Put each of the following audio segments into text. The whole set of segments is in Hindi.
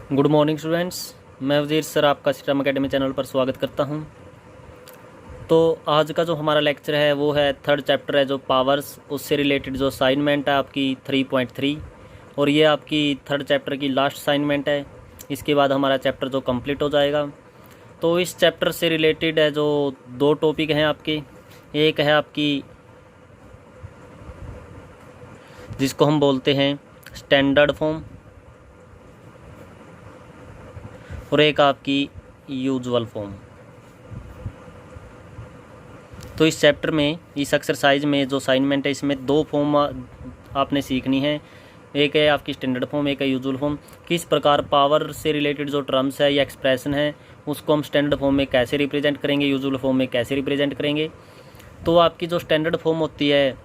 Good morning students. मैं वजीर सर आपका सिस्टम एकेडमी चैनल पर स्वागत करता हूं। तो आज का जो हमारा लेक्चर है वो है थर्ड चैप्टर है जो पावर्स, उससे रिलेटेड जो असाइनमेंट है आपकी 3.3 और ये आपकी थर्ड चैप्टर की लास्ट असाइनमेंट है। इसके बाद हमारा चैप्टर जो कंप्लीट हो जाएगा। तो इस चैप्टर से रिलेटेड है जो दो टॉपिक हैं आपके। एक है आपकी जिसको हम बोलते हैं स्टैंडर्ड फॉर्म और एक आपकी यूजुअल फॉर्म। तो इस चैप्टर में इस एक्सरसाइज में जो असाइनमेंट है इसमें दो फॉर्म आपने सीखनी है। एक है आपकी स्टैंडर्ड फॉर्म, एक है यूजुअल फॉर्म। किस प्रकार पावर से रिलेटेड जो टर्म्स है या एक्सप्रेशन है उसको हम स्टैंडर्ड फॉर्म में कैसे रिप्रेजेंट करेंगे, यूजुअल फॉर्म में कैसे रिप्रेजेंट करेंगे। तो आपकी जो स्टैंडर्ड फॉर्म होती है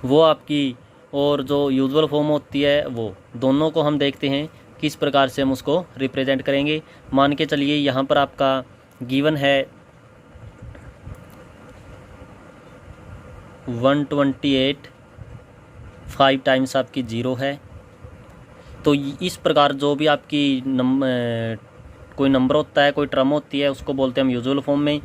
वो आपकी और जो यूजुअल फॉर्म होती है वो दोनों को हम देखते हैं किस प्रकार से हम उसको रिप्रेजेंट करेंगे। मान के चलिए यहाँ पर आपका गिवन है 128 5 टाइम्स आपकी 0 है। तो इस प्रकार जो भी आपकी कोई नंबर होता है, कोई टर्म होती है, उसको बोलते हैं हम यूजुअल फॉर्म में।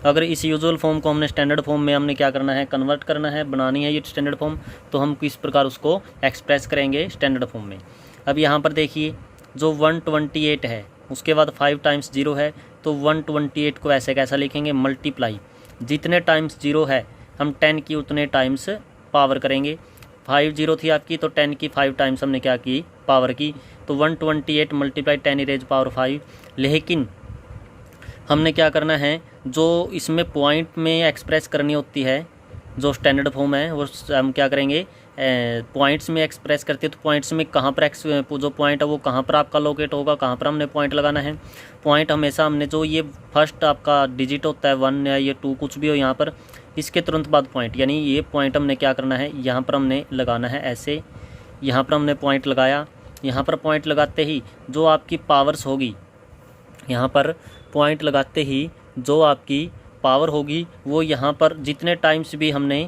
अगर इस यूजुअल फॉर्म को हमने स्टैंडर्ड फॉर्म में हमने क्या करना है, कन्वर्ट करना है, बनानी है ये स्टैंडर्ड फॉर्म, तो हम किस प्रकार उसको एक्सप्रेस करेंगे स्टैंडर्ड फॉर्म में। अब यहाँ पर देखिए जो 128 है उसके बाद 5 टाइम्स 0 है, तो 128 को ऐसे कैसा लिखेंगे, मल्टीप्लाई जितने टाइम्स 0 है हम 10 की उतने टाइम्स पावर करेंगे। 5 0 थी आपकी तो 10 की 5 टाइम्स हमने क्या की, पावर की। तो 128 मल्टीप्लाई 10 रेज पावर 5। लेकिन हमने क्या करना है, जो इसमें पॉइंट में एक्सप्रेस करनी होती है जो स्टैंडर्ड फॉर्म है वो हम क्या करेंगे, पॉइंट्स में एक्सप्रेस करते हैं। तो पॉइंट्स में कहाँ पर जो पॉइंट है वो कहाँ पर आपका लोकेट होगा, कहाँ पर हमने पॉइंट लगाना है। पॉइंट हमेशा हमने जो ये फर्स्ट आपका डिजिट होता है 1 या ये 2 कुछ भी हो, यहाँ पर इसके तुरंत बाद पॉइंट, यानी ये पॉइंट हमने क्या करना है, यहाँ पर हमने लगाना है ऐसे। यहाँ पर हमने पॉइंट लगाया, यहाँ पर पॉइंट लगाते ही जो आपकी पावर्स होगी, यहाँ पर पॉइंट लगाते ही जो आपकी पावर होगी वो यहाँ पर जितने टाइम्स भी हमने,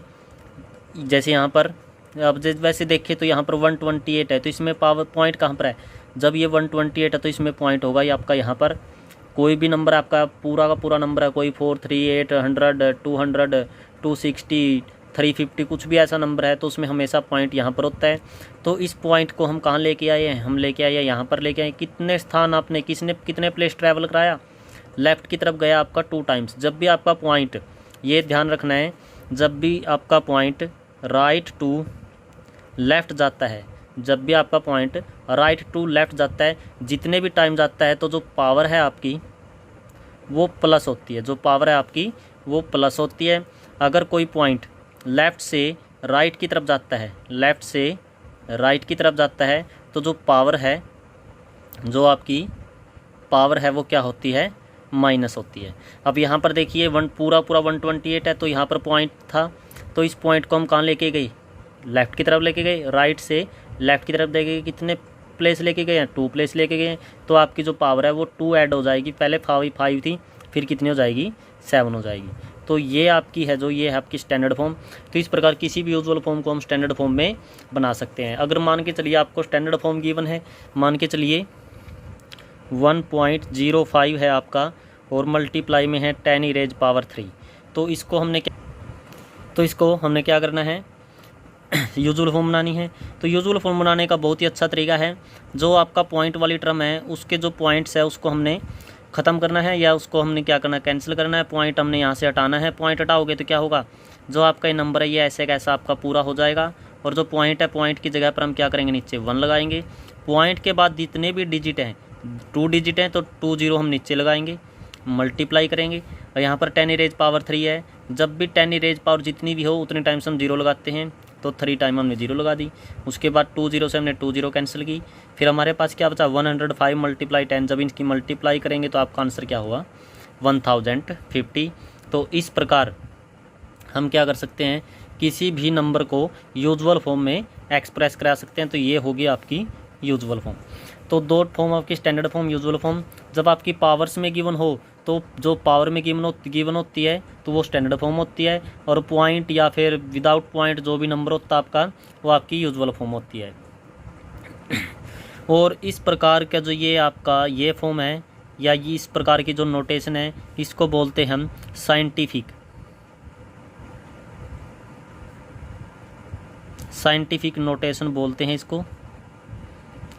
जैसे यहाँ पर अब वैसे देखें तो यहाँ पर 128 है तो इसमें पावर पॉइंट कहाँ पर है, जब ये 128 है तो इसमें पॉइंट होगा ये आपका यहाँ पर कोई भी नंबर आपका पूरा का पूरा नंबर है, कोई 438 100 200 260 350 कुछ भी ऐसा नंबर है तो उसमें हमेशा पॉइंट यहाँ पर होता है। तो इस पॉइंट को हम कहाँ लेके आए हैं, हम लेके आए हैं यहाँ पर लेके आए। कितने स्थान आपने कितने प्लेस ट्रैवल कराया, लेफ़्ट की तरफ गया आपका 2 टाइम्स। जब भी आपका पॉइंट, ये ध्यान रखना है, जब भी आपका पॉइंट राइट टू लेफ़्ट जाता है, जब भी आपका पॉइंट राइट टू लेफ़्ट जाता है, जितने भी टाइम जाता है तो जो पावर है आपकी वो प्लस होती है, जो पावर है आपकी वो प्लस होती है। अगर कोई पॉइंट लेफ़्ट से राइट की तरफ जाता है, लेफ़्ट से राइट की तरफ जाता है तो जो पावर है, जो आपकी पावर है वो क्या होती है, माइनस होती है। अब यहाँ पर देखिए पूरा 128 है तो यहाँ पर पॉइंट था तो इस पॉइंट को हम कहाँ लेके गए, लेफ़्ट की तरफ लेके गए, राइट से लेफ़्ट की तरफ लेके गए। कितने प्लेस लेके गए हैं, 2 प्लेस लेके गए हैं। तो आपकी जो पावर है वो 2 ऐड हो जाएगी, पहले 5 थी फिर कितनी हो जाएगी, 7 हो जाएगी। तो ये आपकी है जो ये है आपकी स्टैंडर्ड फॉर्म। तो इस प्रकार किसी भी यूजुअल फॉर्म को हम स्टैंडर्ड फॉर्म में बना सकते हैं। अगर मान के चलिए आपको स्टैंडर्ड फॉर्म गिवन है, मान के चलिए 1.05 है आपका और मल्टीप्लाई में है 10 रेज पावर 3। तो इसको हमने क्या करना है, यूजुअल फॉर्म बनानी है। तो यूजुअल फॉर्म बनाने का बहुत ही अच्छा तरीका है, जो आपका पॉइंट वाली टर्म है उसके जो पॉइंट्स है उसको हमने ख़त्म करना है या उसको हमने क्या करना है, कैंसिल करना है। पॉइंट हमने यहाँ से हटाना है। पॉइंट हटाओगे तो क्या होगा, जो आपका ये नंबर है ये ऐसे कैसा आपका पूरा हो जाएगा। और जो पॉइंट है, पॉइंट की जगह पर हम क्या करेंगे, नीचे 1 लगाएंगे। पॉइंट के बाद जितने भी डिजिट हैं, 2 डिजिट हैं तो 2 0 हम नीचे लगाएंगे, मल्टीप्लाई करेंगे। और यहाँ पर 10 रेज पावर 3 है, जब भी 10 रेज पावर जितनी भी हो उतने टाइम्स हम 0 लगाते हैं, तो 3 टाइम हमने 0 लगा दी। उसके बाद 2 0 से हमने 2 0 कैंसिल की। फिर हमारे पास क्या बचा, 105 मल्टीप्लाई 10। जब इनकी मल्टीप्लाई करेंगे तो आपका आंसर क्या होगा, 1050। तो इस प्रकार हम क्या कर सकते हैं, किसी भी नंबर को यूजुअल फॉर्म में एक्सप्रेस करा सकते हैं। तो ये होगी आपकी यूजुअल फॉर्म। तो 2 फॉर्म आपकी स्टैंडर्ड फॉर्म, यूजुअल फॉर्म। जब आपकी पावर्स में गिवन हो तो जो पावर में गिवन होती है तो वो स्टैंडर्ड फॉर्म होती है, और पॉइंट या फिर विदाउट पॉइंट जो भी नंबर होता है आपका वो आपकी यूजुअल फॉर्म होती है। और इस प्रकार का जो ये आपका ये फॉर्म है या ये इस प्रकार की जो नोटेशन है इसको बोलते हैं हम साइंटिफिक नोटेशन बोलते हैं इसको,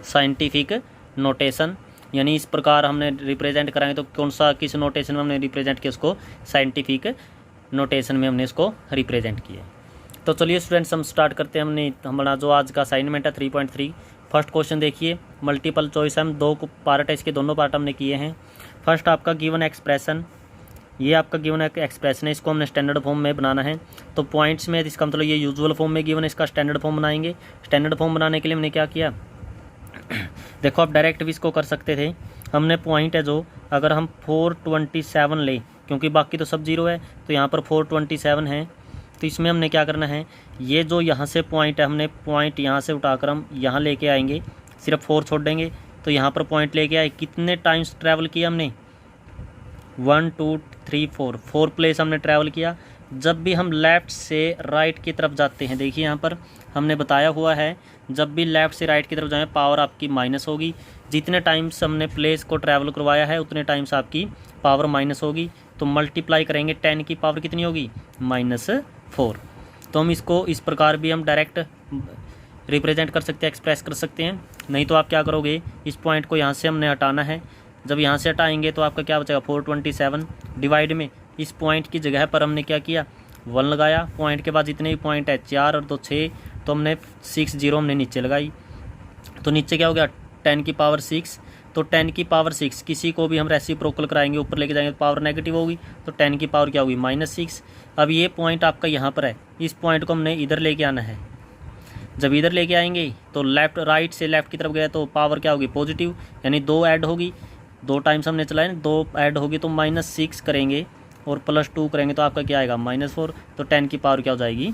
साइंटिफिक नोटेशन। यानी इस प्रकार हमने रिप्रेजेंट कराएंगे तो कौन सा किस नोटेशन में हमने रिप्रेजेंट किया, उसको साइंटिफिक नोटेशन में हमने इसको रिप्रेजेंट किया। तो चलिए स्टूडेंट्स हम स्टार्ट करते हैं। हमारा जो आज का असाइनमेंट है 3.3 फर्स्ट क्वेश्चन देखिए, मल्टीपल चॉइस है, हम दो पार्ट है, इसके दोनों पार्ट हमने किए हैं। फर्स्ट आपका गिवन एक्सप्रेशन, ये आपका गिवन एक्सप्रेशन है, इसको हमने स्टैंडर्ड फॉर्म में बनाना है। तो पॉइंट्स में इसका मतलब ये यूजुअल फॉर्म में गिवन है, इसका स्टैंडर्ड फॉर्म बनाएंगे। स्टैंडर्ड फॉर्म बनाने के लिए हमने क्या किया, देखो आप डायरेक्ट भी इसको कर सकते थे। हमने पॉइंट है जो, अगर हम 427 लें, क्योंकि बाकी तो सब जीरो है, तो यहाँ पर 427 है, तो इसमें हमने क्या करना है, ये जो यहाँ से पॉइंट है, हमने पॉइंट यहाँ से उठाकर हम यहाँ लेके आएंगे, सिर्फ 4 छोड़ देंगे, तो यहाँ पर पॉइंट लेके आए। कितने टाइम्स ट्रैवल किया हमने, 1 2 3 4 प्लेस हमने ट्रैवल किया। जब भी हम लेफ़्ट से राइट की तरफ जाते हैं, देखिए यहाँ पर हमने बताया हुआ है, जब भी लेफ़्ट से राइट की तरफ जाएं पावर आपकी माइनस होगी। जितने टाइम्स हमने प्लेस को ट्रैवल करवाया है उतने टाइम्स आपकी पावर माइनस होगी। तो मल्टीप्लाई करेंगे, 10 की पावर कितनी होगी, -4। तो हम इसको इस प्रकार भी हम डायरेक्ट रिप्रेजेंट कर सकते हैं, एक्सप्रेस कर सकते हैं। नहीं तो आप क्या करोगे, इस पॉइंट को यहाँ से हमने हटाना है। जब यहाँ से हटाएंगे तो आपका क्या बचेगा, 427 डिवाइड में इस पॉइंट की जगह पर हमने क्या किया, 1 लगाया। पॉइंट के बाद जितने भी पॉइंट है 4 और 2 6, तो हमने 6 0 हमने नीचे लगाई। तो नीचे क्या हो गया, 10 की पावर 6। तो 10 की पावर 6 किसी को भी हम रेसिप्रोकल कराएंगे, ऊपर लेके जाएंगे तो पावर नेगेटिव होगी, तो 10 की पावर क्या होगी, -6। अब ये पॉइंट आपका यहाँ पर है, इस पॉइंट को हमने इधर लेके आना है। जब इधर लेके आएंगे तो लेफ्ट राइट से लेफ्ट की तरफ गया तो पावर क्या होगी, पॉजिटिव, यानी 2 ऐड होगी। 2 टाइम्स हमने चलाए, 2 ऐड होगी तो -6 करेंगे और +2 करेंगे तो आपका क्या आएगा, -4। तो 10 की पावर क्या हो जाएगी,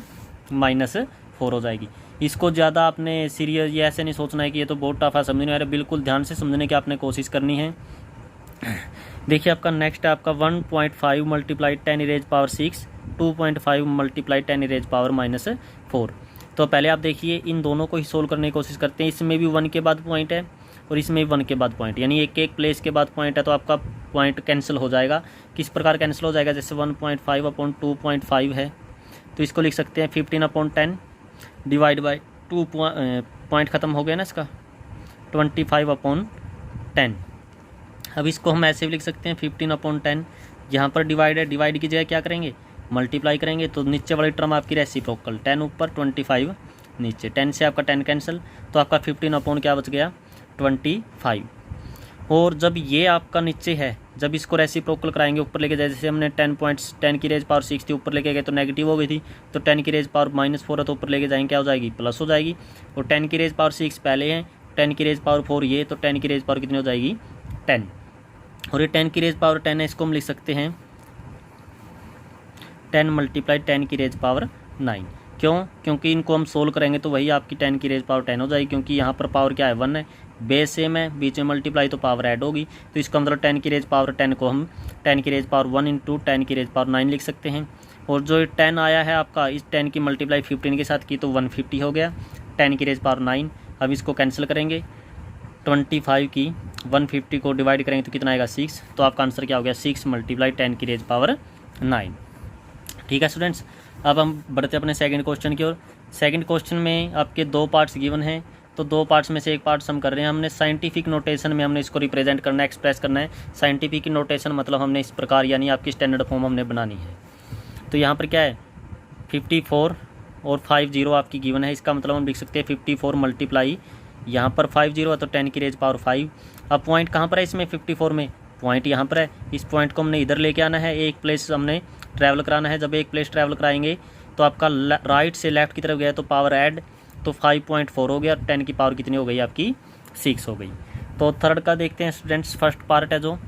-4 हो जाएगी। इसको ज़्यादा आपने सीरियस ये ऐसे नहीं सोचना है कि ये तो बहुत टफ है, समझ नहीं आ रहा, बिल्कुल ध्यान से समझने की आपने कोशिश करनी है। देखिए आपका नेक्स्ट है आपका 1.5 multiply 10 raise power 6, 2.5 multiply 10 raise power -4। तो पहले आप देखिए इन दोनों को ही सोल्व करने की कोशिश करते हैं। इसमें भी 1 के बाद पॉइंट है और इसमें भी 1 के बाद पॉइंट, यानी एक एक प्लेस के बाद पॉइंट है, तो आपका पॉइंट कैंसिल हो जाएगा। किस प्रकार कैंसिल हो जाएगा, जैसे 1.5 अपॉन 2.5 है, तो इसको लिख सकते हैं 15/10 डिवाइड बाई 2 पॉइंट ख़त्म हो गया ना इसका, 25/10। अब इसको हम ऐसे भी लिख सकते हैं 15/10, यहाँ पर डिवाइड है, डिवाइड की जगह क्या करेंगे, मल्टीप्लाई करेंगे। तो नीचे वाली टर्म आपकी रेसिप्रोकल, 10 ऊपर 25 नीचे, 10 से आपका 10 कैंसिल, तो आपका 15 क्या बच गया, 25। और जब ये आपका नीचे है, जब इसको रेसिप्रोकल कराएंगे ऊपर लेके जाए, जैसे हमने 10 की रेज पावर 6 थी, ऊपर लेके गए तो नेगेटिव हो गई थी, तो 10 की रेज पावर -4 है, तो ऊपर लेके जाएंगे क्या हो जाएगी, प्लस हो जाएगी। और 10 की रेज पावर 6 पहले है, 10 की रेज पावर 4 ये, तो 10 की रेज पावर कितनी हो जाएगी, 10। और ये 10 की रेज पावर 10 है, इसको हम लिख सकते हैं 10 मल्टीप्लाई 10 की रेज पावर 9। क्यों, क्योंकि इनको हम सोल्व करेंगे तो वही आपकी 10 की रेज पावर 10 हो जाएगी, क्योंकि यहाँ पर पावर क्या है, 1 है, बेस सेम है, बीच में मल्टीप्लाई तो पावर ऐड होगी। तो इसका मतलब 10 की रेज पावर 10 को हम 10 की रेज पावर 1 इंटू 10 की रेज पावर 9 लिख सकते हैं। और जो 10 आया है आपका, इस 10 की मल्टीप्लाई 15 के साथ की तो 150 हो गया, 10 की रेज पावर 9। अब इसको कैंसिल करेंगे, 25 की 150 को डिवाइड करेंगे तो कितना आएगा, 6। तो आपका आंसर क्या हो गया, 6 मल्टीप्लाई 10 की रेज पावर 9। ठीक है स्टूडेंट्स, अब हम बढ़ते अपने सेकंड क्वेश्चन की ओर। सेकंड क्वेश्चन में आपके 2 पार्ट्स गिवन हैं, तो 2 पार्ट्स में से एक पार्ट हम कर रहे हैं। हमने साइंटिफिक नोटेशन में हमने इसको रिप्रेजेंट करना है, एक्सप्रेस करना है। साइंटिफिक नोटेशन मतलब हमने इस प्रकार, यानी आपकी स्टैंडर्ड फॉर्म हमने बनानी है। तो यहाँ पर क्या है, 54 और 50 आपकी गिवन है, इसका मतलब हम लिख सकते हैं 54 मल्टीप्लाई, यहाँ पर 50 है तो 10 की रेज पावर 5। अब पॉइंट कहाँ पर है इसमें, 54 में पॉइंट यहाँ पर है, इस पॉइंट को हमने इधर लेके आना है, एक प्लेस हमने ट्रैवल कराना है। जब एक प्लेस ट्रैवल कराएंगे तो आपका राइट से लेफ्ट की तरफ गया तो पावर ऐड, तो 5.4 हो गया, और 10 की पावर कितनी हो गई आपकी, 6 हो गई। तो थर्ड का देखते हैं स्टूडेंट्स। फर्स्ट पार्ट है जो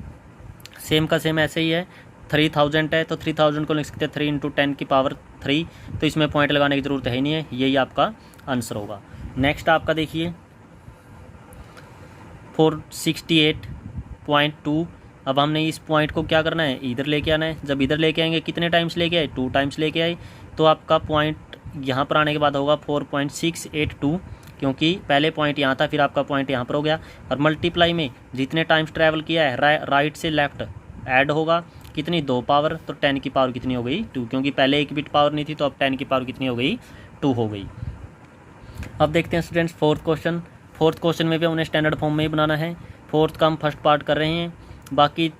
सेम का सेम ऐसे ही है, 3000 है, तो 3000 को लिख सकते हैं 3 इंटू 10 की पावर 3। तो इसमें पॉइंट लगाने की ज़रूरत है ही नहीं है, यही आपका आंसर होगा। नेक्स्ट आपका देखिए 468.2। अब हमने इस पॉइंट को क्या करना है, इधर लेके आना है। जब इधर लेके आएंगे कितने टाइम्स लेके आए, 2 टाइम्स लेके आए, तो आपका पॉइंट यहाँ पर आने के बाद होगा 4.682 क्योंकि पहले पॉइंट यहाँ था, फिर आपका पॉइंट यहाँ पर हो गया। और मल्टीप्लाई में जितने टाइम्स ट्रैवल किया है राइट से लेफ्ट ऐड होगा, कितनी 2 पावर, तो 10 की पावर कितनी हो गई 2, क्योंकि पहले 1 बिट पावर नहीं थी, तो अब 10 की पावर कितनी हो गई 2 हो गई। अब देखते हैं students fourth question. Fourth question में भी उन्हें स्टैंडर्ड फॉर्म में ही बनाना है। फोर्थ का हम फर्स्ट पार्ट कर रहे हैं, बाकी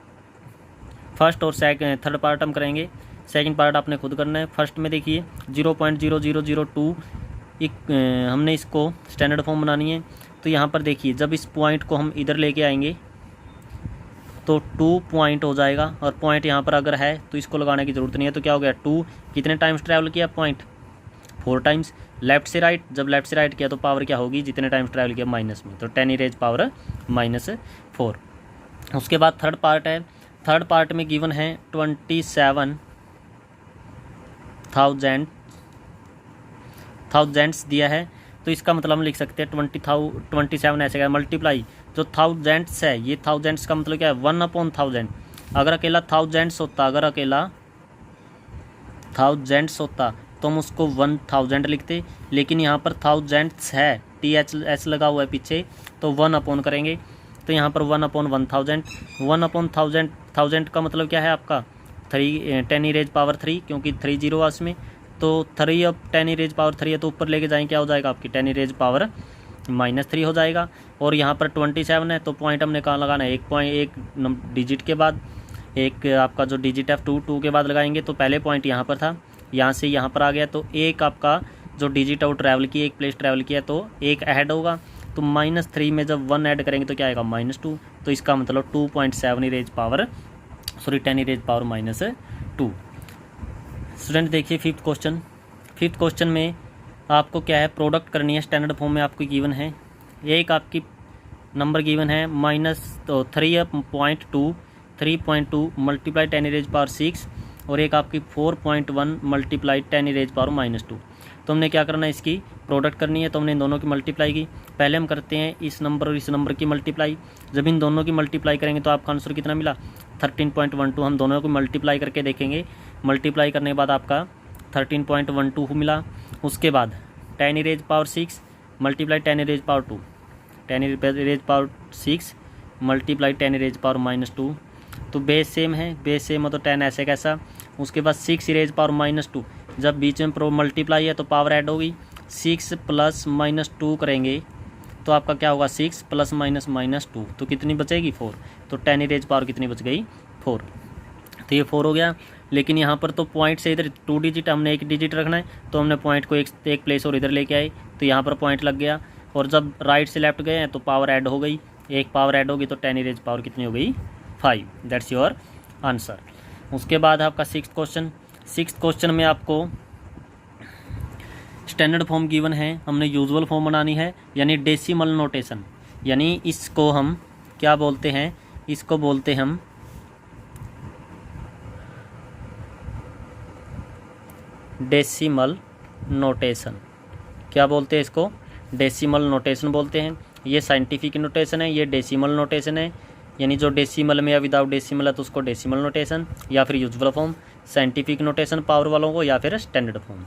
फर्स्ट और थर्ड पार्ट हम करेंगे, सेकंड पार्ट आपने खुद करना है। फर्स्ट में देखिए 0.0002 हमने इसको स्टैंडर्ड फॉर्म बनानी है। तो यहाँ पर देखिए जब इस पॉइंट को हम इधर लेके आएंगे तो 2 पॉइंट हो जाएगा, और पॉइंट यहाँ पर अगर है तो इसको लगाने की ज़रूरत नहीं है। तो क्या हो गया 2 कितने टाइम्स ट्रैवल किया पॉइंट 4 टाइम्स। लेफ्ट से राइट, जब लेफ्ट से राइट किया तो पावर क्या होगी जितने टाइम्स ट्रैवल किया माइनस में, तो 10 रेज पावर -4। उसके बाद थर्ड पार्ट है। थर्ड पार्ट में गिवन है 27,000 दिया है। तो इसका मतलब हम लिख सकते हैं 27 ऐसे क्या मल्टीप्लाई जो थाउजेंड्स है, ये थाउजेंड्स का मतलब क्या है 1/1000। अगर अकेला थाउजेंड्स होता, अगर अकेला थाउजेंड्स होता तो हम उसको 1000 लिखते, लेकिन यहाँ पर थाउजेंड्स है, THS लगा हुआ है पीछे, तो 1 करेंगे। तो यहाँ पर 1/1000, 1/1000 का मतलब क्या है आपका 10 रेज पावर 3, क्योंकि 3 जीरो है उसमें, तो 3 अब 10 रेज पावर 3 है, तो ऊपर लेके जाएँ क्या हो जाएगा आपकी 10 रेज पावर -3 हो जाएगा। और यहाँ पर 27 है, तो पॉइंट हमने कहाँ लगाना है, एक डिजिट के बाद, एक आपका जो डिजिट है 2 के बाद लगाएंगे। तो पहले पॉइंट यहाँ पर था, यहाँ से यहाँ पर आ गया, तो एक आपका जो डिजिट है वो ट्रैवल किया, एक प्लेस ट्रैवल किया, तो एक ऐड होगा। तो -3 में जब 1 ऐड करेंगे तो क्या आएगा -2, तो इसका मतलब 2.7 raise power 10 raise power -2। Student देखिए फिफ्थ क्वेश्चन में आपको क्या है प्रोडक्ट करनी है, स्टैंडर्ड फॉर्म में आपको गिवन है। एक आपकी नंबर गिवन है -3.2 मल्टीप्लाई 10 रेज पावर 6, और एक आपकी 4.1 मल्टीप्लाई 10 रेज पावर -2। तो हमने क्या करना है, इसकी प्रोडक्ट करनी है। तो हमने इन दोनों की मल्टीप्लाई की। पहले हम करते हैं इस नंबर और इस नंबर की मल्टीप्लाई। जब इन दोनों की मल्टीप्लाई करेंगे तो आपका आंसर कितना मिला 13.12। हम दोनों को मल्टीप्लाई करके देखेंगे, मल्टीप्लाई करने के बाद आपका 13.12 मिला। उसके बाद 10 raise power 6 multiply 10 raise power 2, 10 raise power 6 multiply 10 raise power -2। तो बेस सेम है, बेस सेम हो तो 10 ऐसे कैसा। उसके बाद 6 रेज पावर -2, जब बीच में प्रो मल्टीप्लाई है तो पावर ऐड होगी, 6 + -2 करेंगे तो आपका क्या होगा 6 + -2, तो कितनी बचेगी 4। तो 10 रेज पावर कितनी बच गई 4। तो ये 4 हो गया। लेकिन यहाँ पर तो पॉइंट से इधर 2 डिजिट, हमने 1 डिजिट रखना है, तो हमने पॉइंट को एक प्लेस और इधर लेके आए, तो यहाँ पर पॉइंट लग गया। और जब राइट से लेफ्ट गए हैं तो पावर ऐड हो गई, एक पावर ऐड होगी, तो 10 रेज पावर कितनी हो गई 5। That's your answer. उसके बाद आपका सिक्स्थ क्वेश्चन में आपको स्टैंडर्ड फॉर्म गिवन है, हमने यूजुअल फॉर्म बनानी है, यानी डेसिमल नोटेशन। यानी इसको हम क्या बोलते हैं, इसको बोलते हैं हम डेसिमल नोटेशन। क्या बोलते हैं इसको, डेसिमल नोटेशन बोलते हैं। ये साइंटिफिक नोटेशन है, ये डेसिमल नोटेशन है। यानी जो डेसिमल में या विदाउट डेसिमल है तो उसको डेसिमल नोटेशन, या फिर usual form, scientific notation power वालों को, या फिर स्टैंडर्ड फॉर्म।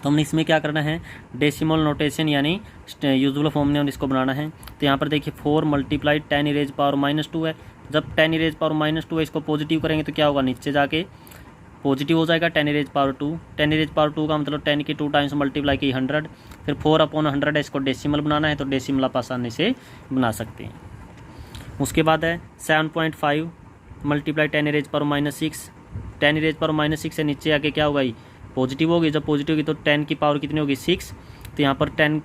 तो हमने इसमें क्या करना है, डेसिमल नोटेशन यानी यूजुअल फॉर्म ने इसको बनाना है। तो यहाँ पर देखिए 4 मल्टीप्लाई 10 रेज पावर -2 है। जब 10 रेज पावर -2 है, इसको पॉजिटिव करेंगे तो क्या होगा, नीचे जाके पॉजिटिव हो जाएगा 10 रेज पावर 2। 10 रेज पावर 2 का मतलब 10 की 2 टाइम्स मल्टीप्लाई की 100, फिर 4/100 है, इसको डेसिमल बनाना है, तो डेसिमल आप आसानी से बना सकते हैं। उसके बाद है 7.5 multiply 10 raise power -6। 10 raise power -6 से नीचे आके क्या होगा, पॉजिटिव होगी। जब पॉजिटिव होगी तो 10 की पावर कितनी होगी 6। तो यहाँ पर 10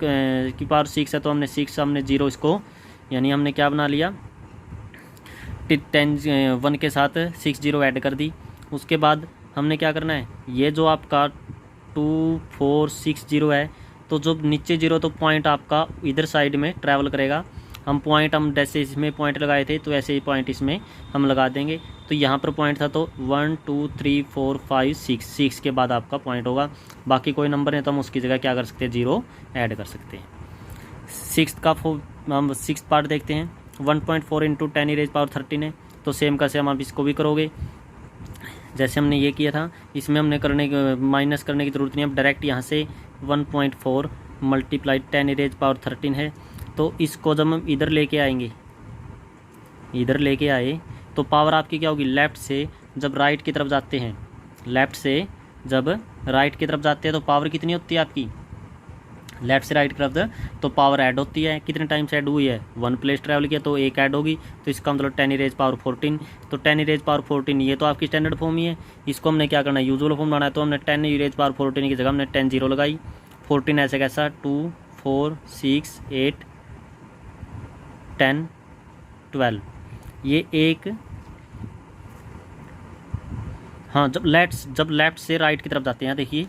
की पावर 6 है, तो हमने 6 हमने 0 इसको, यानी हमने क्या बना लिया 1 के साथ 6 0 ऐड कर दी। उसके बाद हमने क्या करना है, ये जो आपका 2460 है, तो जो नीचे 0 तो पॉइंट आपका इधर साइड में ट्रैवल करेगा। हम जैसे इसमें पॉइंट लगाए थे तो ऐसे ही पॉइंट इसमें हम लगा देंगे। तो यहाँ पर पॉइंट था तो 1 2 3 4 5 6 के बाद आपका पॉइंट होगा। बाकी कोई नंबर है तो हम उसकी जगह क्या कर सकते हैं 0 ऐड कर सकते हैं। हम सिक्स्थ पार्ट देखते हैं। 1.4 × 10 रेज पावर 13 है, तो सेम का सेम आप इसको भी करोगे जैसे हमने ये किया था। इसमें हमने माइनस करने की ज़रूरत नहीं है, अब डायरेक्ट यहाँ से 1.4 मल्टीप्लाई 10 रेज पावर 13 है। तो इसको जब हम इधर लेके आएंगे, इधर लेके आए तो पावर आपकी क्या होगी, लेफ़्ट से जब राइट की तरफ जाते हैं, लेफ़्ट से जब राइट की तरफ जाते हैं तो पावर कितनी होती है आपकी, लेफ्ट से राइट की तरफ तो पावर ऐड होती है। कितने टाइम्स ऐड हुई है, 1 प्लेस ट्रैवल किया तो 1 ऐड होगी। तो इसका मतलब 10 रेज पावर 14। तो 10 रेज पावर 14 ये तो आपकी स्टैंडर्ड फॉर्म ही है। इसको हमने क्या करना है, यूजुअल फॉर्म बनाना है। तो हमने 10 रेज पावर 14 की जगह हमने 10 जीरो लगाई। 14 ऐसे कैसा, 2 4 6 8 10 12, ये एक, हाँ जब लेफ्ट से राइट की तरफ जाते हैं, देखिए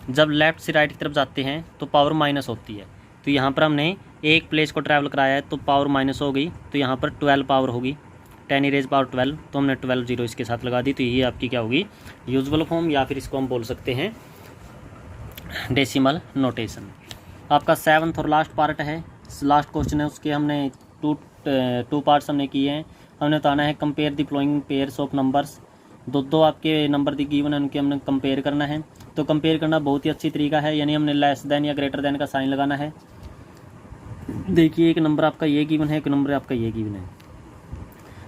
जब लेफ़्ट से राइट की तरफ जाते हैं तो पावर माइनस होती है। तो यहाँ पर हमने एक प्लेस को ट्रैवल कराया है तो पावर माइनस हो गई। तो यहाँ पर 12 पावर होगी, 10 रेज पावर 12। तो हमने 12 जीरो इसके साथ लगा दी। तो ये आपकी क्या होगी, यूजुअल फॉर्म, या फिर इसको हम बोल सकते हैं डेसिमल नोटेशन। आपका 7th और लास्ट पार्ट है, लास्ट क्वेश्चन है, उसके हमने टू पार्ट्स हमने किए हैं। हमने बताना है compare the flowing pairs of numbers. दो आपके नंबर दी गिवन है, उनके हमने कंपेयर करना है। तो कंपेयर करना बहुत ही अच्छी तरीका है, यानी हमने लेस देन या ग्रेटर देन का साइन लगाना है। देखिए एक नंबर आपका ये गिवन है, एक नंबर आपका ये गिवन है,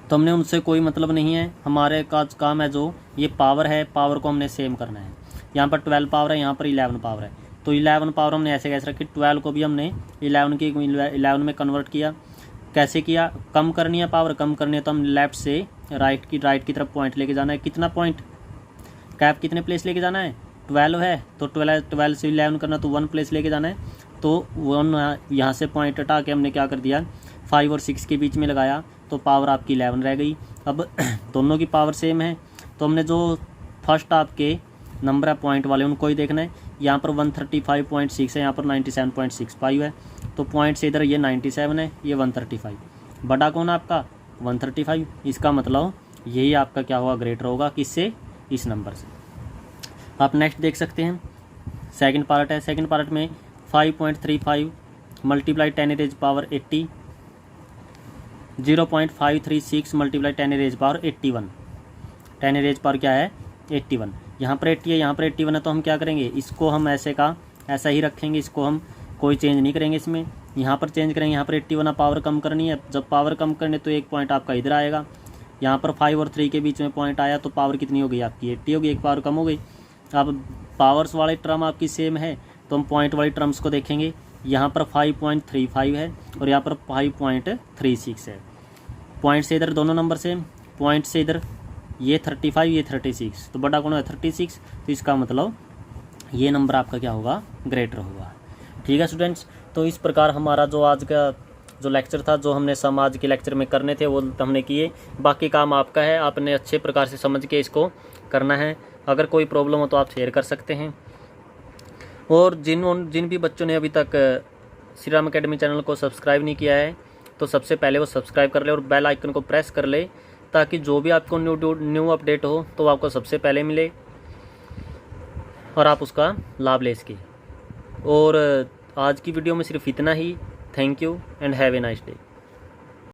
तो हमने उनसे कोई मतलब नहीं है। हमारे का काम है जो ये पावर है, पावर को हमने सेम करना है। यहाँ पर 12 पावर है, यहाँ पर 11 पावर है। तो 11 पावर हमने ऐसे कैसे रखी, 12 को भी हमने 11 में कन्वर्ट किया। कैसे किया, कम करनी है पावर, कम करनी है तो हम लेफ्ट से राइट की तरफ पॉइंट लेके जाना है। कितना पॉइंट, कैप कितने प्लेस लेके जाना है, 12 है तो 12 से 11 करना तो 1 प्लेस लेके जाना है। तो 1 यहाँ से पॉइंट हटा के हमने क्या कर दिया, 5 और 6 के बीच में लगाया तो पावर आपकी 11 रह गई। अब दोनों की पावर सेम है तो हमने जो फर्स्ट आपके नंबर है पॉइंट वाले उनको ही देखना है। यहाँ पर 135.6 है, यहाँ पर 97.65 है। तो पॉइंट से इधर ये 97 है, ये 135, बड़ा कौन आपका 135। इसका मतलब यही आपका क्या होगा, ग्रेटर होगा किससे, इस नंबर से। आप नेक्स्ट देख सकते हैं, सेकंड पार्ट है। सेकंड पार्ट में 5.35 multiply 10 raise power 80, 0.536 multiply 10 raise power 81। 10 raise power क्या है, 81। यहाँ पर 80 है, यहाँ पर 81 है, तो हम क्या करेंगे, इसको हम ऐसे का ऐसा ही रखेंगे, इसको हम कोई चेंज नहीं करेंगे इसमें। यहाँ पर चेंज करेंगे, यहाँ पर 81 पावर कम करनी है। जब पावर कम करने तो एक पॉइंट आपका इधर आएगा। यहाँ पर 5 और 3 के बीच में पॉइंट आया तो पावर कितनी हो गई आपकी, 80 होगी, एक पावर कम हो गई। अब पावर्स वाले टर्म आपकी सेम है तो हम पॉइंट वाली टर्म्स को देखेंगे। यहाँ पर 5.35 है और यहाँ पर 5.36 है। पॉइंट से इधर दोनों नंबर सेम, पॉइंट से इधर ये 35 ये 36, तो बड़ा कौन है 36। तो इसका मतलब ये नंबर आपका क्या होगा, ग्रेटर होगा। ठीक है स्टूडेंट्स, तो इस प्रकार हमारा जो आज का जो लेक्चर था, जो हमने समाज के लेक्चर में करने थे वो हमने किए। बाकी काम आपका है, आपने अच्छे प्रकार से समझ के इसको करना है। अगर कोई प्रॉब्लम हो तो आप शेयर कर सकते हैं। और जिन भी बच्चों ने अभी तक श्री राम अकेडमी चैनल को सब्सक्राइब नहीं किया है तो सबसे पहले वो सब्सक्राइब कर ले और बेल आइकन को प्रेस कर ले, ताकि जो भी आपको न्यू अपडेट हो तो आपको सबसे पहले मिले और आप उसका लाभ ले सकें। और आज की वीडियो में सिर्फ इतना ही। Thank you and have a nice day.